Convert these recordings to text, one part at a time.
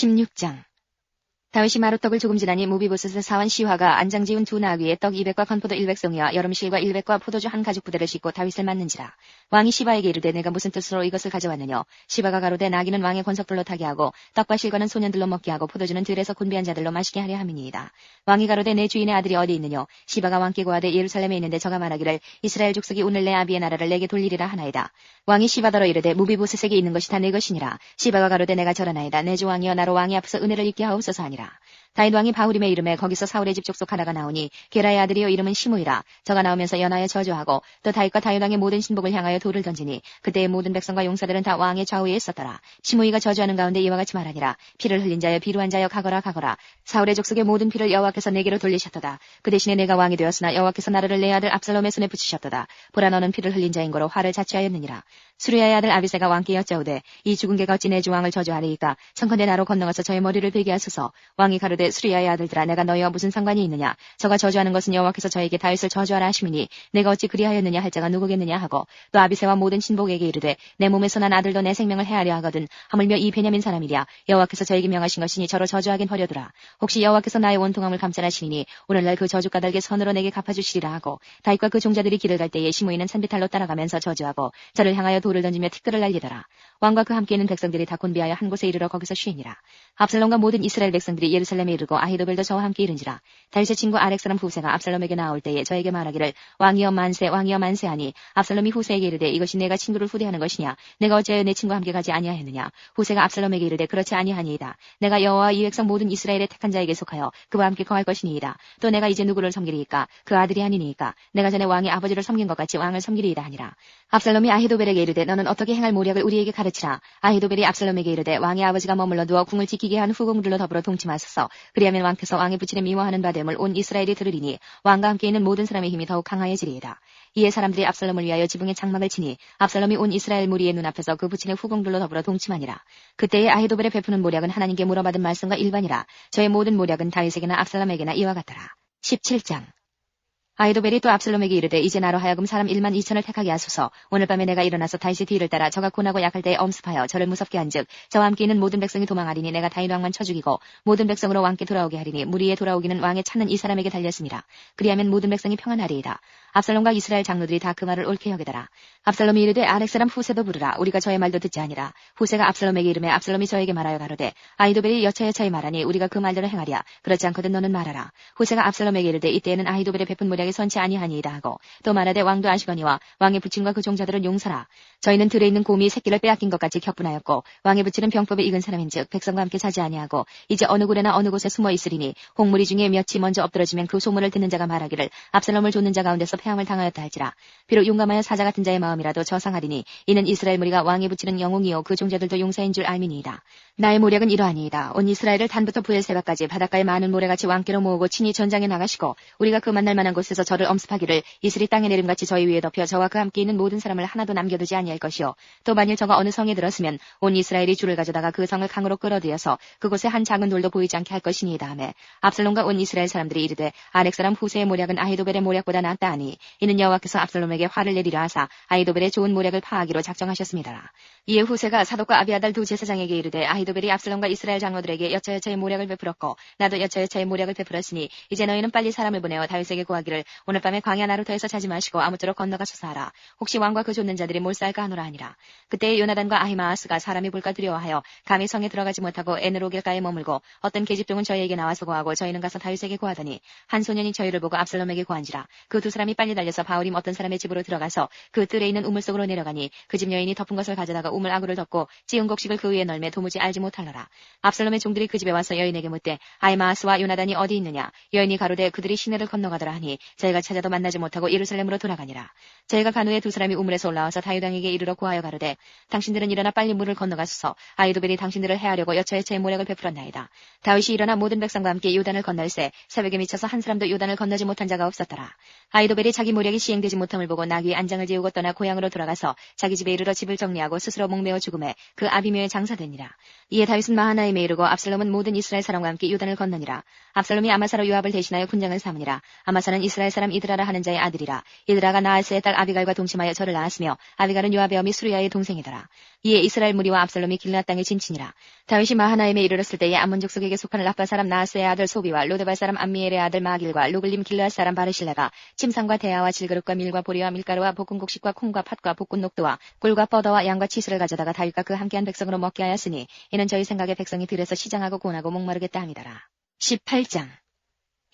16장. 다윗이 마루떡을 조금 지나니 무비보셋의 사원 시화가 안장 지운 두 나귀에 떡 200과 건포도 100송이와 여름실과 100과 포도주 한 가죽 부대를 싣고 다윗을 맞는지라. 왕이 시바에게 이르되 내가 무슨 뜻으로 이것을 가져왔느냐. 시바가 가로되 나귀는 왕의 권속들로 타게 하고 떡과 실과는 소년들로 먹게 하고 포도주는 들에서 곤비한 자들로 마시게 하려 함이니이다. 왕이 가로되 내 주인의 아들이 어디 있느냐. 시바가 왕께 고하되 예루살렘에 있는데 저가 말하기를 이스라엘 족속이 오늘 내 아비의 나라를 내게 돌리리라 하나이다. 왕이 시바더러 이르되 무비보셋에게 있는 것이 다 내 것이니라. 시바가 가로되 내가 저러나이다. 내 주 왕이여 나로 왕이 앞에서 은혜를 입게 하옵소서 하니라. 다윗 왕이 바후림의 이름에 거기서 사울의 집 족속 하나가 나오니 게라의 아들이요 이름은 시므이라. 저가 나오면서 연하여 저주하고 또 다윗과 다윗 왕의 모든 신복을 향하여 돌을 던지니 그때의 모든 백성과 용사들은 다 왕의 좌우에 있었더라. 시므이가 저주하는 가운데 이와 같이 말하니라. 피를 흘린 자여 비루한 자여 가거라 가거라. 사울의 족속의 모든 피를 여호와께서 내게로 돌리셨도다. 그 대신에 내가 왕이 되었으나 여호와께서 나를 내 아들 압살롬의 손에 붙이셨도다. 보라 너는 피를 흘린 자인 거로 화를 자취하였느니라. 수리아의 아들 아비새가 왕께 여짜오되 이 죽은 개가 어찌 내 주 왕을 저주하리이까. 청컨대 나로 건너가서 저의 머리를 베게 하소서. 왕이 가로되 수리아의 아들들아 내가 너희와 무슨 상관이 있느냐. 저가 저주하는 것은 여호와께서 저에게 다윗을 저주하라 하시미니 내가 어찌 그리하였느냐 할 자가 누구겠느냐 하고 또 아비새와 모든 신복에게 이르되 내 몸에서 난 아들도 내 생명을 해하려 하거든 하물며 이 베냐민 사람이랴. 여호와께서 저에게 명하신 것이니 저로 저주하긴 버려두라. 혹시 여호와께서 나의 원통함을 감찰하시니 오늘날 그 저주 까닭의 선으로 내게 갚아주시리라 하고 다윗과 그 종자들이 길을 갈 때에 시므이는 산비탈로 따라가면서 저주하고 저를 향하여 돌을 던지며 티끌을 날리더라. 왕과 그 함께 있는 백성들이 다 곤비하여 한 곳에 이르러 거기서 쉬니라. 압살롬과 모든 이스라엘 백성들이 예루살렘에 이르고 아히도벨도 저와 함께 이른지라. 다윗의 친구 아렉 사람 후세가 압살롬에게 나올 때에 저에게 말하기를 왕이여 만세 왕이여 만세 하니 압살롬이 후세에게 이르되 이것이 내가 친구를 후대하는 것이냐. 내가 어찌하여 내 친구와 함께 가지 아니하였느냐. 후세가 압살롬에게 이르되 그렇지 아니하니이다. 내가 여호와와 이 백성 모든 이스라엘의 택한 자에게 속하여 그와 함께 거할 것이니이다. 또 내가 이제 누구를 섬기리이까. 그 아들이 아니니이까. 내가 전에 왕의 아버지를 섬긴 것 같이 왕을 섬기리이다 하니라. 압살롬이 아히도벨에게 이르되 너는 어떻게 행할 모략을 우리에게 가르치라. 아히도벨이 압살롬에게 이르되 왕의 아버지가 머물러 누워 궁을 지키게 한 후궁들로 더불어 동침하소서. 그리하면 왕께서 왕의 부친을 미워하는 바 됨을 온 이스라엘이 들으리니 왕과 함께 있는 모든 사람의 힘이 더욱 강하여지리이다. 이에 사람들이 압살롬을 위하여 지붕에 장막을 치니 압살롬이 온 이스라엘 무리의 눈앞에서 그 부친의 후궁들로 더불어 동침하니라. 그때에 아히도벨의 베푸는 모략은 하나님께 물어받은 말씀과 일반이라. 저의 모든 모략은 다윗에게나 압살롬에게나 이와 같더라. 17장. 아히도벨이 또 압살롬에게 이르되 이제 나로 하여금 사람 1만 2천을 택하게 하소서. 오늘 밤에 내가 일어나서 다윗의 뒤를 따라 저가 고나고 약할 때에 엄습하여 저를 무섭게 한즉 저와 함께 있는 모든 백성이 도망하리니 내가 다윗 왕만 쳐 죽이고 모든 백성으로 왕께 돌아오게 하리니 무리에 돌아오기는 왕의 찾는 이 사람에게 달렸습니다. 그리하면 모든 백성이 평안하리이다. 압살롬과 이스라엘 장로들이 다 그 말을 옳게 여기더라. 압살롬이 이르되 아렉 사람 후세도 부르라. 우리가 저의 말도 듣지 아니라. 후세가 압살롬에게 이르매 압살롬이 저에게 말하여 가로되 아히도벨이 여차여차히 말하니 우리가 그 말대로 행하랴. 그렇지 않거든 너는 말하라. 후세가 압살롬에게 이르되 이때에는 아히도벨의 베푼 모략이 선치 아니하니이다 하고 또 말하되 왕도 아시거니와 왕의 부친과 그 종자들은 용사라. 저희는 들에 있는 곰이 새끼를 빼앗긴 것 같이 격분하였고 왕의 부친은 병법에 익은 사람인즉 백성과 함께 자지 아니하고 이제 어느 굴에나 어느 곳에 숨어 있으리니 홍무리 중에 몇이 먼저 엎드러지면 그 소문을 듣는 자가 말하기를 압살롬을 좇는 자 가운데서 패함을 당하였다 할지라. 비록 용감하여 사자 같은 자의 마음이라도 저상하리니 이는 이스라엘 무리가 왕의 부친은 영웅이요 그 종자들도 용사인 줄 알미니이다. 나의 모략은 이러하니이다. 온 이스라엘을 단부터 부엘세바까지 바닷가에 많은 모래같이 왕께로 모으고 친히 전장에 나가시고 우리가 그 만날 만한 곳에서 저를 엄습하기를 이슬이 땅에 내림같이 저희 위에 덮여 저와 그 함께 있는 모든 사람을 하나도 남겨두지 아니할 것이요 또 만일 저가 어느 성에 들었으면 온 이스라엘이 줄을 가져다가 그 성을 강으로 끌어들여서 그곳에 한 작은 돌도 보이지 않게 할 것이니이다 하매 압살롬과 온 이스라엘 사람들이 이르되 아렉 사람 후세의 모략은 아히도벨의 모략보다 낫다 하니 이는 여호와께서 압살롬에게 화를 내리려 하사 아히도벨의 좋은 모략을 파하기로 작정하셨습니다. 이에 후세가 사독과 아비아달 두 제사장에게 이르되 아히도벨이 압살롬과 이스라엘 장로들에게 여차여차의 모략을 베풀었고 나도 여차여차의 모략을 베풀었으니 이제 너희는 빨리 사람을 보내어 다윗에게 구하기를 오늘 밤에 광야 나루터에서 자지 마시고 아무쪼록 건너가소서 하라. 혹시 왕과 그 좇는 자들이 몰살까 하노라 하니라. 그때에 요나단과 아히마아스가 사람이 볼까 두려워하여 감히 성에 들어가지 못하고 에느로길가에 머물고 어떤 계집종은 저희에게 나와서 구하고 저희는 가서 다윗에게 구하더니 한 소년이 저희를 보고 압살롬에게 구한지라. 그 두 사람이 빨리 달려서 바울임 어떤 사람의 집으로 들어가서 그 뜰에 있는 우물 속으로 내려가니 그 집 여인이 덮은 것을 가져다가 우물 아구를 덮고 찌은 곡식을 그 위에 널매 도무지 알지 못하더라. 압살롬의 종들이 그 집에 와서 여인에게 묻되 아히마아스와 요나단이 어디 있느냐. 여인이 가로되 그들이 시내를 건너가더라 하니 저희가 찾아도 만나지 못하고 예루살렘으로 돌아가니라. 저희가 간 후에 두 사람이 우물에서 올라와서 다윗 왕에게 이르러 구하여 가로되 당신들은 일어나 빨리 물을 건너가소서. 아히도벨이 당신들을 해하려고 여차여차의 모략을 베풀었나이다. 다윗이 일어나 모든 백성과 함께 요단을 건널새 새벽에 미쳐서 한 사람도 요단을 건너지 못한 자가 없었더라. 아히도벨이 자기 모략이 시행되지 못함을 보고 나귀에 안장을 지우고 떠나 고향으로 돌아가서 자기 집에 이르러 집을 정리하고 스스로 목매어 죽음에 그 아비묘에 장사되니라. 이에 다윗은 마하나임에 이르고 압살롬은 모든 이스라엘 사람과 함께 요단을 건너니라. 압살롬이 아마사로 요압을 대신하여 군장을 삼으니라. 아마사는 이스라엘 사람 이드라라 하는 자의 아들이라. 이드라가 나하스의 딸 아비갈과 동침하여 저를 낳았으며 아비갈은 요압의 어미 수르야의 동생이더라. 이에 이스라엘 무리와 압살롬이 길앗 땅에 진친이라. 다윗이 마하나임에 이르렀을 때에 암몬 족속에게 속한 라파 사람 나하스의 아들 소비와 로데발 사람 암미엘의 아들 마길과 로글림 길앗 사람 바르실라가 침상과 대야와 질그릇과 밀과 보리와 밀가루와 볶은 곡식과 콩과 팥과 볶은 녹두와 꿀과 뻐더와 양과 치수를 가져다가 다윗과 그 함께한 백성으로 먹게 하였으니 이는 저희 생각에 백성이 들에서 시장하고 고나고 목마르겠다 함이더라. 18장.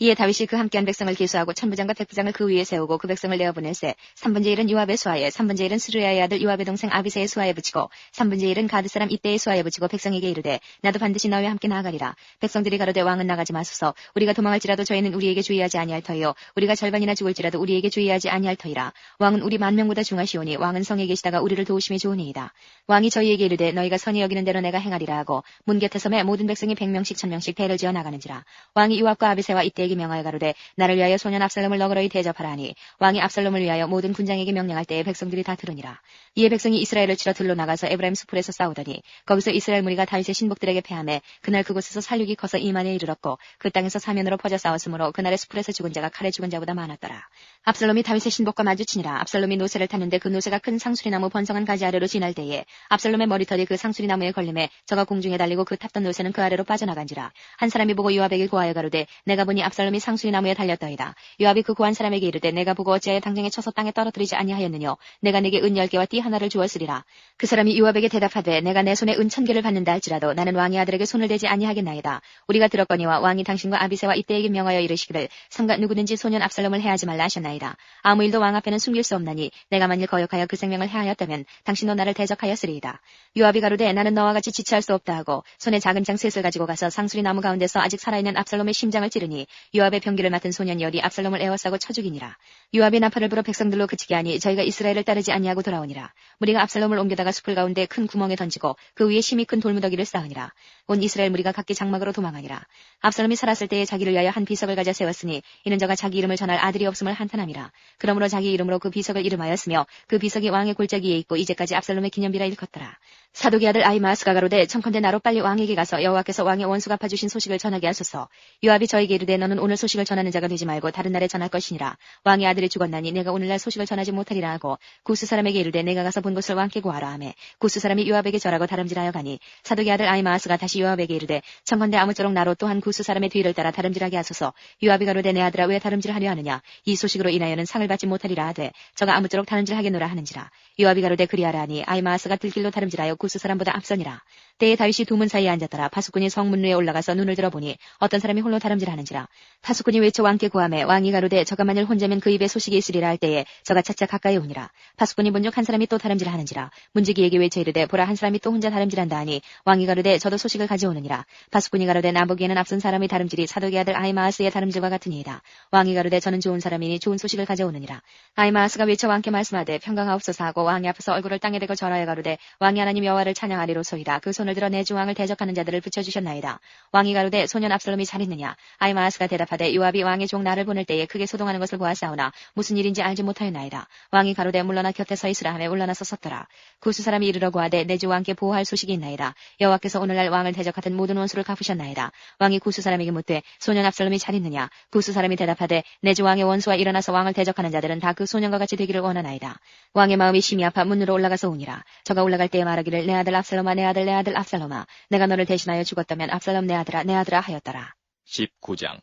이에 다윗이 그 함께한 백성을 기수하고 천부장과 백부장을 그 위에 세우고 그 백성을 내어보낼세 3분의 1은 요압의 수하에 3분의 1은 스루야의 아들 요압의 동생 아비새의 수하에 붙이고 3분의 1은 가드 사람 이때의 수하에 붙이고 백성에게 이르되 나도 반드시 너희와 함께 나아가리라. 백성들이 가로되 왕은 나가지 마소서. 우리가 도망할지라도 저희는 우리에게 주의하지 아니할 터이요 우리가 절반이나 죽을지라도 우리에게 주의하지 아니할 터이라. 왕은 우리 만명보다 중하시오니 왕은 성에 계시다가 우리를 도우심이 좋으니이다. 왕이 저희에게 이르되 너희가 선히 여기는 대로 내가 행하리라 하고 문 곁에 섬에 모든 백성이 100명씩 1000명씩 배를 지어 나가는지라. 왕이 요압과 아비새와 이때에게 명하여 가로되 나를 위하여 소년 압살롬을 너그러이 대접하라 하니 왕이 압살롬을 위하여 모든 군장에게 명령할 때에 백성들이 다 들으니라. 이에 백성이 이스라엘을 치러 들로 나가서 에브라임 수풀에서 싸우더니 거기서 이스라엘 무리가 다윗의 신복들에게 패하매 그날 그곳에서 살육이 커서 2만에 이르렀고 그 땅에서 사면으로 퍼져 싸웠으므로 그날의 수풀에서 죽은 자가 칼에 죽은 자보다 많았더라. 압살롬이 다윗의 신복과 마주치니라. 압살롬이 노새를 탔는데 그 노새가 큰 상수리나무 번성한 가지 아래로 지날 때에 압살롬의 머리털이 그 상수리나무에 걸림에 저가 공중에 달리고 그 탔던 노새는 그 아래로 빠져나간지라. 한 사람이 보고 요압에게 고하여 가로되 내가 보니 압살롬이 상수리나무에 달렸더이다. 요압이 그 고한 사람에게 이르되 내가 보고 어찌하여 당장에 쳐서 땅에 떨어뜨리지 아니하였느뇨. 내가 내게 은 10개와 띠 하나를 주었으리라. 그 사람이 요압에게 대답하되 내가 내 손에 은 1000개를 받는다 할지라도 나는 왕의 아들에게 손을 대지 아니하겠나이다. 우리가 들었거니와 왕이 당신과 아비새와 이때에게 명하여 이르시기를 삼가 누구든지 소년 압살롬을 해하지 말라 하셨나이다. 아무 일도 왕 앞에는 숨길 수 없나니 내가 만일 거역하여 그 생명을 해하였다면 당신도 나를 대적하였으리이다. 요압이 가로되 나는 너와 같이 지체할 수 없다 하고 손에 작은 창 셋을 가지고 가서 상수리 나무 가운데서 아직 살아있는 압살롬의 심장을 찌르니 요압의 병기를 맡은 소년 열이 압살롬을 에워싸고 쳐 죽이니라. 요압이 나팔을 불어 백성들로 그치게 하니 저희가 이스라엘을 따르지 아니하고 돌아오니라. 무리가 압살롬을 옮겨다가 숲을 가운데 큰 구멍에 던지고 그 위에 심이 큰 돌무더기를 쌓으니라. 온 이스라엘 무리가 각기 장막으로 도망하니라. 압살롬이 살았을 때에 자기를 위하여 한 비석을 가져 세웠으니 이는 저가 자기 이름을 전할 아들이 없음을 한탄함이라. 그러므로 자기 이름으로 그 비석을 이름하였으며 그 비석이 왕의 골짜기에 있고 이제까지 압살롬의 기념비라 일컫더라. 사독의 아들 아히마아스가 가로되 청컨대 나로 빨리 왕에게 가서 여호와께서 왕의 원수 갚아주신 소식을 전하게 하소서. 요압이 저에게 이르되 너는 오늘 소식을 전하는 자가 되지 말고 다른 날에 전할 것이니라. 왕의 아들이 죽었나니 내가 오늘날 소식을 전하지 못하리라 하고 구스 사람에게 이르되 내가 가서 본 것을 왕께 구하라 하매 구스 사람이 요압에게 절하고 다름질하여 가니 사독의 아들 아히마아스가 다시 요압에게 이르되 청컨대 아무쪼록 나로 또한 구스 사람의 뒤를 따라 다름질하게 하소서. 요압이 가로되 내 아들아 왜 다름질하려 하느냐. 이 소식으로 인하여는 상을 받지 못하리라 하되 저가 아무쪼록 다름질하겠노라 하는지라. 요압이 가로되 그리하라 하니 아히마아스가 들길로 다름질하여 구스 사람보다 앞서니라. 때에 다윗이 두 문 사이에 앉았더라. 파수꾼이 성문 위에 올라가서 눈을 들어보니 어떤 사람이 홀로 다름질하는지라. 파수꾼이 외쳐 왕께 구하매 왕이 가로되 저가 만일 혼자면 그 입에 소식이 있으리라 할 때에 저가 차차 가까이 오니라. 파수꾼이 본즉 한 사람이 또 다름질하는지라. 문지기에게 외쳐 이르되 보라 한 사람이 또 혼자 다름질한다 하니 왕이 가로되 저도 소식을 가져오느니라. 파수꾼이 가로되 나보기에는 앞선 사람의 다름질이 사독의 아들 아히마아스의 다름질과 같으니이다. 왕이 가로되 저는 좋은 사람이니 좋은 소식을 가져오느니라. 아히마아스가 외쳐 왕께 말씀하되 평강하옵소서 하고 왕이 앞에서 얼굴을 땅에 대고 절하여 가로되 왕이 하나님 여호와를 찬양하리로소이다. 그 손을 들어 내 주 왕을 대적하는 자들을 붙여주셨나이다. 왕이 가로되 소년 압살롬이 잘 있느냐. 아히마아스가 대답하되 요압이 왕의 종 나를 보낼 때에 크게 소동하는 것을 보았사오나 무슨 일인지 알지 못하였나이다. 왕이 가로되 물러나 곁에 서 있으라 하며 물러나서 섰더라. 구스 사람이 이르러 구하되 내 주 왕께 보호할 소식이 있나이다. 여호와께서 오늘날 왕을 대적하던 모든 원수를 갚으셨나이다. 왕이 구스 사람에게 묻되 소년 압살롬이 잘 있느냐. 구스 사람이 대답하되 내 주 왕의 원수와 일어나서 왕을 대적하는 자들은 다 그 소년과 같이 되기를 원하나이다. 왕의 마음이 심히 아파 문으로 올라가서 오니라. 저가 올라갈 때에 말하기를 내 아들 압살롬아 내 아들 내 아들 압살롬아 내가 너를 대신하여 죽었다면 압살롬 내 아들아 하였더라. 19장.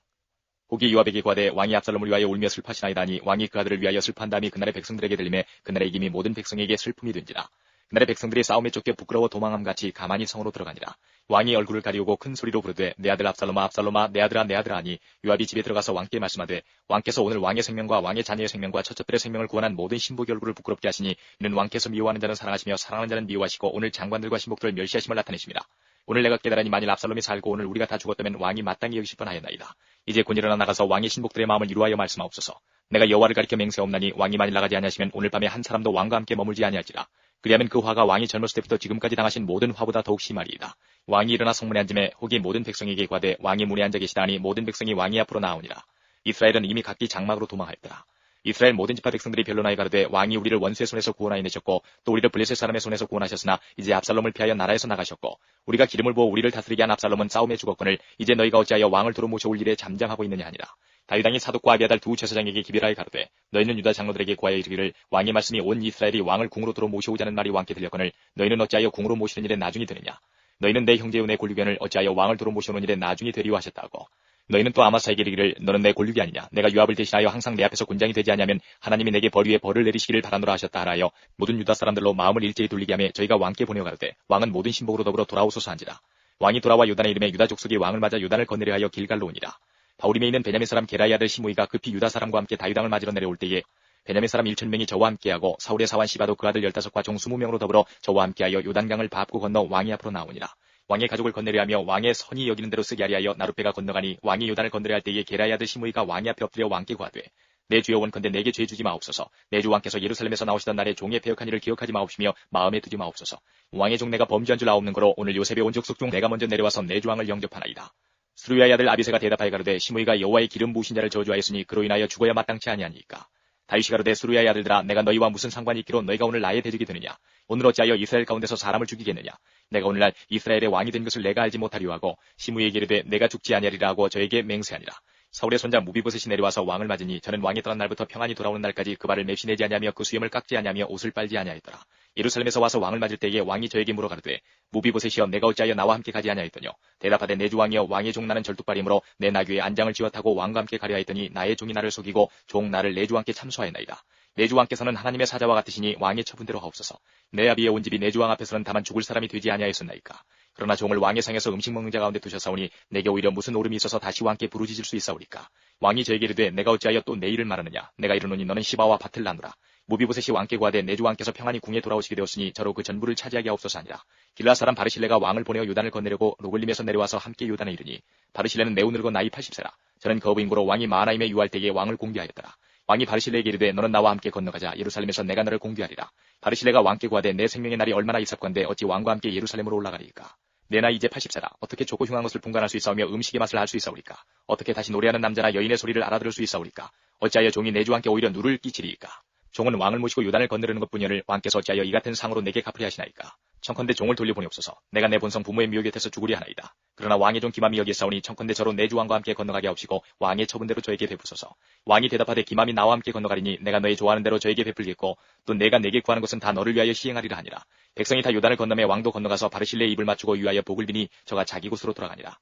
후기 요압에게 구하되 왕이 압살롬을 위하여 울며 슬퍼하시나이다니 왕이 그 아들을 위하여 슬퍼한다음이 그날의 백성들에게 들리매 그날의 이김이 모든 백성에게 슬픔이 된지라. 그날의 백성들이 싸움에 쫓겨 부끄러워 도망함같이 가만히 성으로 들어가니라. 왕이 얼굴을 가리우고 큰 소리로 부르되 내 아들 압살롬아 압살롬아 내 아들아 내 아들아 하니 요압이 집에 들어가서 왕께 말씀하되 왕께서 오늘 왕의 생명과 왕의 자녀의 생명과 처첩들의 생명을 구원한 모든 신복의 얼굴을 부끄럽게 하시니 이는 왕께서 미워하는 자는 사랑하시며 사랑하는 자는 미워하시고 오늘 장관들과 신복들을 멸시하심을 나타내십니다. 오늘 내가 깨달으니 만일 압살롬이 살고 오늘 우리가 다 죽었다면 왕이 마땅히 여기실 뻔하였나이다. 이제 곧 일어나 나가서 왕의 신복들의 마음을 이루하여 말씀하옵소서. 내가 여호와를 가리켜 맹세하옵나니 왕이 만일 나가지 아니하시면 오늘 밤에 한 사람도 왕과 함께 머물지 아니할지라. 그리하면 그 화가 왕이 젊었을 때부터 지금까지 당하신 모든 화보다 더욱 심하리이다. 왕이 일어나 성문에 앉음에 후기 모든 백성에게 구하되 왕이 문에 앉아 계시다니 모든 백성이 왕이 앞으로 나오니라. 이스라엘은 이미 각기 장막으로 도망하였더라. 이스라엘 모든 지파 백성들이 변론하여 가로되 왕이 우리를 원수의 손에서 구원하여 내셨고 또 우리를 블레셋 사람의 손에서 구원하셨으나 이제 압살롬을 피하여 나라에서 나가셨고 우리가 기름을 부어 우리를 다스리게 한 압살롬은 싸움에 죽었거늘 이제 너희가 어찌하여 왕을 도로 모셔올 일에 잠잠하고 있느냐 하니라. 다윗 왕이 사독과 아비아달 두 제사장에게 기별하여 가로되 너희는 유다 장로들에게 구하여 이르기를 왕의 말씀이 온 이스라엘이 왕을 궁으로 들어 모셔오자는 말이 왕께 들렸거늘 너희는 어찌하여 궁으로 모시는 일에 나중이 되느냐. 너희는 내 형제요 내 골류견을 어찌하여 왕을 들어 모셔오는 일에 나중이 되리오 하셨다고. 너희는 또 아마사에게 이르기를 너는 내 골육이 아니냐. 내가 요압을 대신하여 항상 내 앞에서 군장이 되지 아니하면 하나님이 내게 벌 위에 벌을 내리시기를 바라노라 하셨다 하여 모든 유다 사람들로 마음을 일제히 돌리게 하며 저희가 왕께 보내어 가로되 왕은 모든 신복으로 더불어 돌아오소서 한지라. 왕이 돌아와 요단에 이름에 유다 족속이 왕을 맞아 요단을 건너려 하여 길갈로 오니라. 바후림에 있는 베냐민 사람 게라의 아들 시므이가 급히 유다 사람과 함께 다윗왕을 맞으러 내려올 때에 베냐민 사람 1,000명이 저와 함께하고 사울의 사환 시바도 그 아들 15과 종 20명으로 더불어 저와 함께하여 요단강을 밟고 건너 왕의 앞으로 나오니라. 왕의 가족을 건너려 하며 왕의 선이 여기는 대로 쓰게 하리하여 나룻배가 건너가니 왕이 요단을 건너려 할 때에 게라의 아들 시므이가 왕의 앞에 엎드려 왕께 구하되 내 주여 원컨대 내게 죄 주지 마옵소서. 내 주 왕께서 예루살렘에서 나오시던 날에 종의 패역한 일을 기억하지 마옵시며 마음에 두지 마옵소서. 왕의 종 내가 범죄한 줄 아옵는 거로 오늘 요셉의 온 족속 중 내가 먼저 내려와서 내 주 왕을 영접하나이다. 스루야의 아들 아비새가 대답하여 가로되 시므이가 여호와의 기름 부으신 자를 저주하였으니 그로 인하여 죽어야 마땅치 아니하니까. 다윗이 가로되 스루야의 아들들아 내가 너희와 무슨 상관이 있기로 너희가 오늘 나의 대적이 되느냐. 오늘 어찌하여 이스라엘 가운데서 사람을 죽이겠느냐. 내가 오늘날 이스라엘의 왕이 된 것을 내가 알지 못하리오 하고 시므이에게 이르되 내가 죽지 아니하리라 하고 저에게 맹세하니라. 사울의 손자 무비보셋이 내려와서 왕을 맞으니 저는 왕이 떠난 날부터 평안히 돌아오는 날까지 그 발을 맵시 내지 아니하며 그 수염을 깎지 아니하며 옷을 빨지 아니하였더라. 예루살렘에서 와서 왕을 맞을 때에 왕이 저에게 물어 가로되 무비보셋이여 내가 어찌하여 나와 함께 가지 아니하였더뇨. 대답하되 내 주 왕이여 왕의 종 나는 절뚝발이므로 내 나귀에 안장을 쥐어 타고 왕과 함께 가려 하였더니 나의 종이 나를 속이고 종 나를 내 주 왕께 참소하였나이다. 내 주 왕께서는 하나님의 사자와 같으시니 왕의 처분대로 하옵소서. 내 아비의 온 집이 내 주 왕 앞에서는 다만 죽을 사람이 되지 아니하였었나이까. 그러나 종을 왕의 상에서 음식 먹는 자 가운데 두셨사오니 내게 오히려 무슨 오름이 있어서 다시 왕께 부르짖을 수 있사오리까. 왕이 저에게 이르되 내가 어찌하여 또 내 일을 말하느냐. 내가 이르노니 너는 시바와 밭을 나누라. 무비보셋이 왕께 구하되 내 주 왕께서 평안히 궁에 돌아오시게 되었으니 저로 그 전부를 차지하게 하옵소서 하니라. 길라 사람 바르실레가 왕을 보내어 요단을 건너려고 로글림에서 내려와서 함께 요단에 이르니 바르실레는 매우 늙어 나이 80세라. 저는 거부 인고로 왕이 마하나임에 유할 때에 왕을 공개하였더라. 왕이 바르실레에게 이르되 너는 나와 함께 건너가자. 예루살렘에서 내가 너를 공개하리라. 바르실레가 왕께 구하되 내 생명의 날이 얼마나 있었건대 어찌 왕과 함께 예루살렘으로 올라가리까. 내 나이 이제 80세라. 어떻게 좋고 흉한 것을 분간할 수 있사오며 음식의 맛을 알 수 있사오리까. 어떻게 다시 노래하는 남자나 여인의 소리를 알아들을 수 있사오리까. 어찌하여 종이 내 주 왕께 오히려 누를 끼치리이까. 종은 왕을 모시고 요단을 건너려는 것뿐이오늘 왕께서 어찌하여 이 같은 상으로 내게 갚으리 하시나이까. 청컨대 종을 돌려보내옵소서. 내가 내 본성 부모의 미혹 곁에서 죽으리 하나이다. 그러나 왕의 종 기맘이 여기에싸우니 청컨대 저로 내 주 왕과 함께 건너가게 하옵시고 왕의 처분대로 저에게 베푸소서. 왕이 대답하되 기맘이 나와 함께 건너가리니 내가 너희 좋아하는 대로 저에게 베풀겠고 또 내가 내게 구하는 것은 다 너를 위하여 시행하리라 하니라. 백성이 다 요단을 건너매 왕도 건너가서 바르실레의 입을 맞추고 위하여 복을 비니 저가 자기 곳으로 돌아가니라.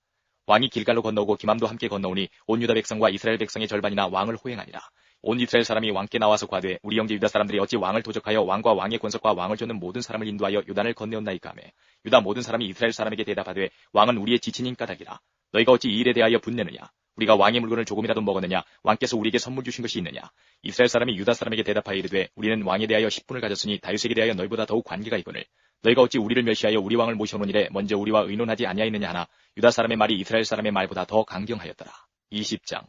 왕이 길갈로 건너오고 기맘도 함께 건너오니 온 유다 백성과 이스라엘 백성의 절반이나 왕을 호행하니라. 온 이스라엘 사람이 왕께 나와서 과되 우리 형제 유다 사람들이 어찌 왕을 도적하여 왕과 왕의 권속과 왕을 쫓는 모든 사람을 인도하여 요단을 건너온나이까 하매 유다 모든 사람이 이스라엘 사람에게 대답하되 왕은 우리의 지친인 까닭이라. 너희가 어찌 이 일에 대하여 분내느냐. 우리가 왕의 물건을 조금이라도 먹었느냐. 왕께서 우리에게 선물 주신 것이 있느냐. 이스라엘 사람이 유다 사람에게 대답하여 이르되 우리는 왕에 대하여 10분을 가졌으니 다윗에게 대하여 너희보다 더욱 관계가 있거늘 너희가 어찌 우리를 멸시하여 우리 왕을 모셔오는 일에 먼저 우리와 의논하지 아니하였느냐 하나 유다 사람의 말이 이스라엘 사람의 말보다 더 강경하였더라. 20장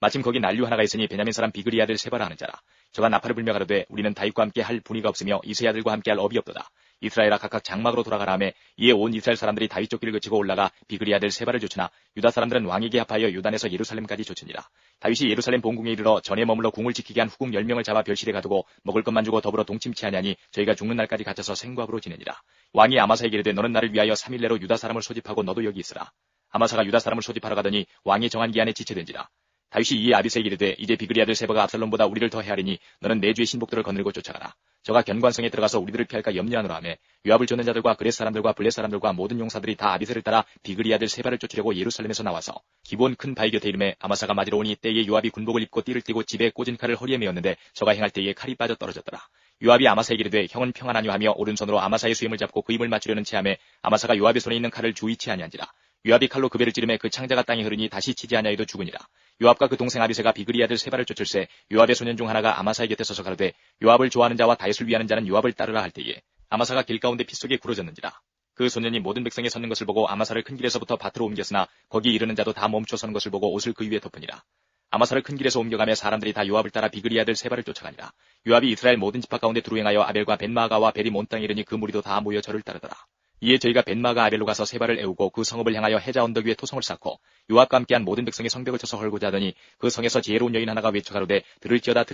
마침 거기 난류 하나가 있으니 베냐민 사람 비그리 아들 세바라 하는 자라. 저가 나팔을 불며 가로되 우리는 다윗과 함께 할 분이가 없으며 이세 아들과 함께 할 업이 없도다. 이스라엘아 각각 장막으로 돌아가라 하매 이에 온 이스라엘 사람들이 다윗 쫓기를 그치고 올라가 비그리 아들 세바를 쫓으나 유다 사람들은 왕에게 합하여 요단에서 예루살렘까지 쫓으니라. 다윗이 예루살렘 본궁에 이르러 전에 머물러 궁을 지키게 한 후궁 10명을 잡아 별실에 가두고 먹을 것만 주고 더불어 동침치 하냐니 저희가 죽는 날까지 갇혀서 생과부로 지내니라. 왕이 아마사에게 이르되 너는 나를 위하여 3일 내로 유다 사람을 소집하고 너도 여기 있으라. 아마사가 유다 사람을 소집하러 가더니 왕이 정한 기한에 지체된지라. 다윗이 이에 아비새에게 이르되 이제 비그리 아들 세바가 압살롬보다 우리를 더 헤아리니 너는 내 주의 신복들을 거느리고 쫓아가라. 저가 견관성에 들어가서 우리들을 피할까 염려하노라 하매 요압을 쫓는 자들과 그렛 사람들과 블렛 사람들과 모든 용사들이 다 아비새를 따라 비그리 아들 세바를 쫓으려고 예루살렘에서 나와서 기본 큰 바위 곁에 이름에 아마사가 맞으러 오니 때에 요압이 군복을 입고 띠를 띠고 집에 꽂은 칼을 허리에 메었는데 저가 행할 때에 칼이 빠져 떨어졌더라. 요압이 아마사에게 이르되 형은 평안하뇨 하며 오른손으로 아마사의 수염을 잡고 그 입을 맞추려는 체함에 아마사가 요압의 손에 있는 칼을 주의치 아니한지라. 요압이 칼로 그 배를 찌르매 그 창자가 땅에 흐르니 다시 치지 아니하여도 죽으니라. 요압과 그 동생 아비새가 비그리 아들 세바를 쫓을새 요압의 소년 중 하나가 아마사의 곁에 서서 가로되 요압을 좋아하는 자와 다윗을 위하는 자는 요압을 따르라 할 때에 아마사가 길 가운데 피 속에 굴어졌는지라. 그 소년이 모든 백성이 섰는 것을 보고 아마사를 큰 길에서부터 밭으로 옮겼으나 거기 이르는 자도 다 멈춰 서는 것을 보고 옷을 그 위에 덮으니라. 아마사를 큰 길에서 옮겨가며 사람들이 다 요압을 따라 비그리 아들 세바를 쫓아가니라. 요압이 이스라엘 모든 지파 가운데 두루행하여 아벨과 벤마아가와 벨이 온 땅에 이르니 그 무리도 다 모여 저를 따르더라. 이에 저희가 벤마가 아벨로 가서 세바를 애우고 그 성읍을 향하여 해자 언덕 위에 토성을 쌓고 요압과 함께한 모든 백성이 성벽을 쳐서 헐고자 하더니 그 성에서 지혜로운 여인 하나가 외쳐 가로되 들을지어다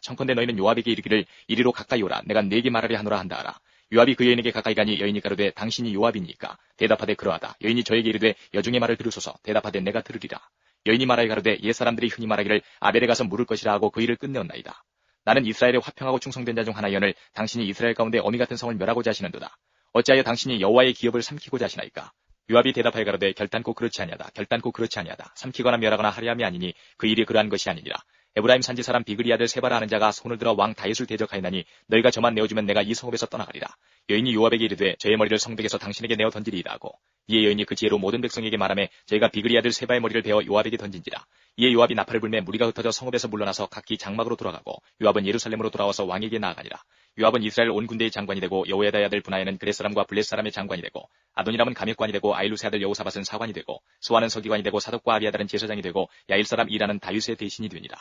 청컨대 너희는 요압에게 이르기를 이리로 가까이 오라 내가 네게 말하려 하노라 한다 하라. 요압이 그 여인에게 가까이 가니 여인이 가로되 당신이 요압이니까 대답하되 그러하다. 여인이 저에게 이르되 여중의 말을 들으소서 대답하되 내가 들으리라. 여인이 말하여 가로되 옛사람들이 흔히 말하기를 아벨에 가서 물을 것이라 하고 그 일을 끝내었나이다. 나는 이스라엘에 화평하고 충성된 자 중 하나이오늘 당신이 이스라엘 가운데 어미 같은 성을 멸하고자 하시는도다. 어찌하여 당신이 여호와의 기업을 삼키고자 하시나이까? 요압이 대답하여 가로되 결단코 그렇지 아니하다. 결단코 그렇지 아니하다. 삼키거나 멸하거나 하려 함이 아니니 그 일이 그러한 것이 아니니라. 에브라임 산지 사람 비그리 아들 세바라 하는 자가 손을 들어 왕 다윗을 대적하였나니 너희가 저만 내어주면 내가 이 성읍에서 떠나가리라. 여인이 요압에게 이르되 저의 머리를 성벽에서 당신에게 내어 던지리이다 하고 이에 여인이 그 지혜로 모든 백성에게 말하매 저희가 비그리 아들 세바의 머리를 베어 요압에게 던진지라. 이에 요압이 나팔을 불매 무리가 흩어져 성읍에서 물러나서 각기 장막으로 돌아가고 요압은 예루살렘으로 돌아와서 왕에게 나아가니라. 요압은 이스라엘 온 군대의 장관이 되고 여호야다의 아들 분하야는 그렛 사람과 블렛 사람의 장관이 되고 아도니람은 감역관이 되고 아일루스의 아들 여호사밧은 사관이 되고 스와는 서기관이 되고 사독과 아비아달은 제사장이 되고 야일 사람 이라는 다윗의 대신이 되니라.